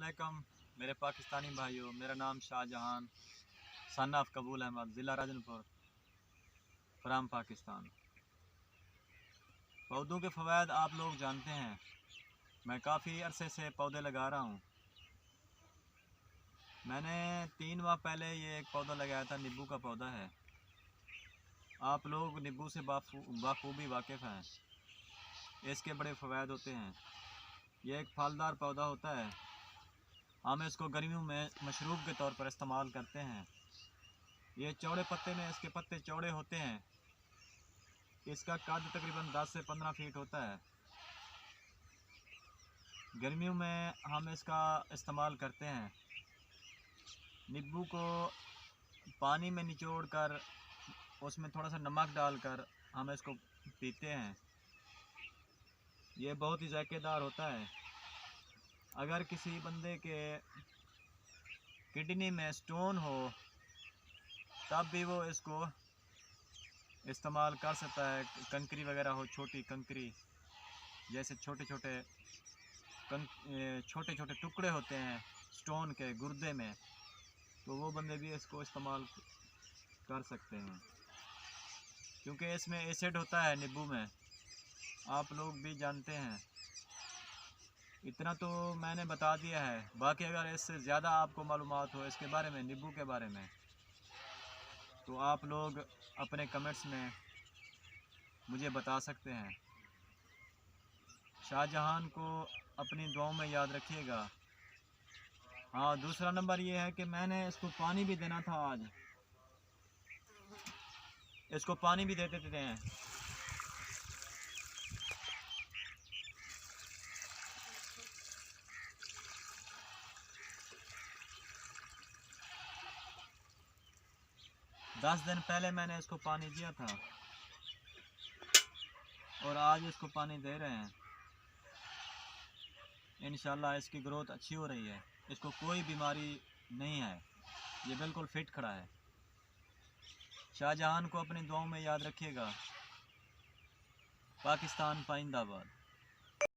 अस्सलामुअलैकुम मेरे पाकिस्तानी भाइयों। मेरा नाम शाहजहान सन ऑफ कबूल अहमद, ज़िला राजनपुर, फ्राम पाकिस्तान। पौधों के फ़वाद आप लोग जानते हैं। मैं काफ़ी अरसे से पौधे लगा रहा हूँ। मैंने 3 माह पहले ये एक पौधा लगाया था, नींबू का पौधा है। आप लोग नींबू से बाखूबी वाकिफ़ हैं। इसके बड़े फ़वाद होते हैं। ये एक फलदार पौधा होता है। हम इसको गर्मियों में मशरूब के तौर पर इस्तेमाल करते हैं। ये चौड़े पत्ते में, इसके पत्ते चौड़े होते हैं। इसका कद तकरीबन 10 से 15 फीट होता है। गर्मियों में हम इसका इस्तेमाल करते हैं। नींबू को पानी में निचोड़ कर उसमें थोड़ा सा नमक डालकर हम इसको पीते हैं। ये बहुत ही जायकेदार होता है। अगर किसी बंदे के किडनी में स्टोन हो तब भी वो इसको इस्तेमाल कर सकता है। कंकरी वगैरह हो, छोटी कंकरी जैसे छोटे छोटे टुकड़े होते हैं स्टोन के गुर्दे में, तो वो बंदे भी इसको इस्तेमाल कर सकते हैं। क्योंकि इसमें एसिड होता है नींबू में, आप लोग भी जानते हैं। इतना तो मैंने बता दिया है। बाकी अगर इससे ज़्यादा आपको मालूमात हो इसके बारे में, नींबू के बारे में, तो आप लोग अपने कमेंट्स में मुझे बता सकते हैं। शाहजहान को अपनी दुआओं में याद रखिएगा। हाँ, दूसरा नंबर ये है कि मैंने इसको पानी भी देना था। आज इसको पानी भी दे देते हैं। दस दिन पहले मैंने इसको पानी दिया था और आज इसको पानी दे रहे हैं। इंशाल्लाह इसकी ग्रोथ अच्छी हो रही है। इसको कोई बीमारी नहीं है। ये बिल्कुल फिट खड़ा है। शाहजहान को अपनी दुआओं में याद रखिएगा। पाकिस्तान पाइंदाबाद।